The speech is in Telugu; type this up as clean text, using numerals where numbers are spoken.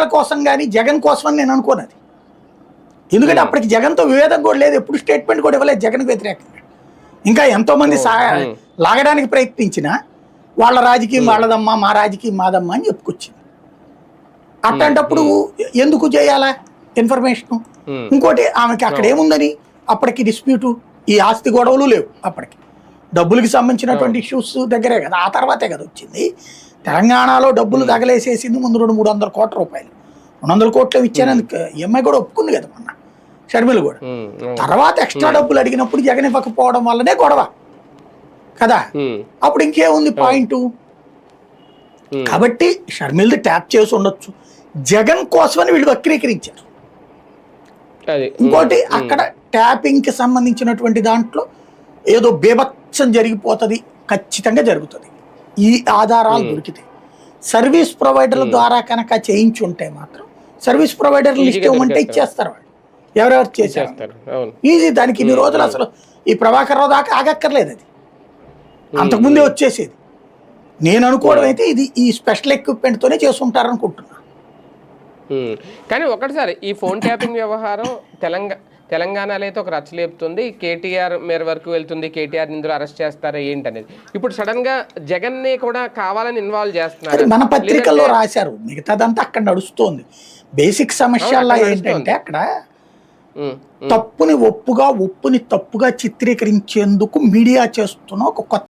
జనాల కోసం కానీ జగన్ కోసం అని నేను అనుకోనది. ఎందుకంటే అప్పటికి జగన్తో వివేదం కూడా లేదు, ఎప్పుడు స్టేట్మెంట్ కూడా ఇవ్వలేదు జగన్ వ్యతిరేకంగా. ఇంకా ఎంతోమంది లాగడానికి ప్రయత్నించినా వాళ్ళ రాజకీయం వాళ్ళదమ్మా, మా రాజకీయం మాదమ్మా అని చెప్పుకొచ్చింది. అట్లాంటప్పుడు ఎందుకు చేయాలా ఇన్ఫర్మేషన్? ఇంకోటి ఆమెకి అక్కడ ఏముందని అప్పటికి డిస్ప్యూటు, ఈ ఆస్తి గొడవలు లేవు. అప్పటికి డబ్బులకి సంబంధించినటువంటి ఇష్యూస్ దగ్గరే కదా, ఆ తర్వాతే కదా వచ్చింది. తెలంగాణలో డబ్బులు తగలేసేసింది ముందు 200-300 కోట్ల రూపాయలు, 200 కోట్లు ఇచ్చానందుకు ఈఎంఐ కూడా ఒప్పుకుంది కదా మొన్న షర్మిల కూడా. తర్వాత ఎక్స్ట్రా డబ్బులు అడిగినప్పుడు జగన్ ఇవ్వకపోవడం వల్లనే గొడవ కదా. అప్పుడు ఇంకేముంది పాయింట్? కాబట్టి షర్మిల్ది ట్యాప్ చేసి ఉండొచ్చు, జగన్ కోసమని వీళ్ళు వక్రీకరించారు. ఇంకోటి అక్కడ ట్యాపింగ్ కి సంబంధించినటువంటి దాంట్లో ఏదో బీభత్సం జరిగిపోతుంది, ఖచ్చితంగా జరుగుతుంది ఈ ఆధారాలు దొరికితే. సర్వీస్ ప్రొవైడర్ల ద్వారా కనుక చేయించుంటే మాత్రం సర్వీస్ ప్రొవైడర్లు లిస్ట్ ఇవ్వమంటే ఇచ్చేస్తారు వాళ్ళు, ఎవరెవరు చేశారు ఈజీ. దానికి ఇన్ని రోజులు అసలు ఈ ప్రభాకర్ రావు దాకా ఆగక్కర్లేదు, అది అంతకుముందే వచ్చేసేది. నేను అనుకోవడం అయితే ఇది ఈ స్పెషల్ ఎక్విప్మెంట్ తోనే చేసుకుంటారు అనుకుంటున్నా. కానీ ఒకటిసారి ఈ ఫోన్ ట్యాపింగ్ వ్యవహారం తెలంగాణలో అయితే ఒక రచ్చలేపుతుంది, కేటీఆర్ మేర వరకు వెళ్తుంది, కేటీఆర్ ఇందులో అరెస్ట్ చేస్తారా ఏంటనేది. ఇప్పుడు సడన్ గా జగన్ ని కూడా కావాలని ఇన్వాల్వ్ చేస్తున్నారు. మన పత్రికల్లో రాశారు, మిగతాదంతా అక్కడ నడుస్తోంది. బేసిక్ సమస్యల్లో ఏంటంటే అక్కడ తప్పుని ఒప్పుని తప్పుగా చిత్రీకరించేందుకు మీడియా చేస్తున్న ఒక కొత్త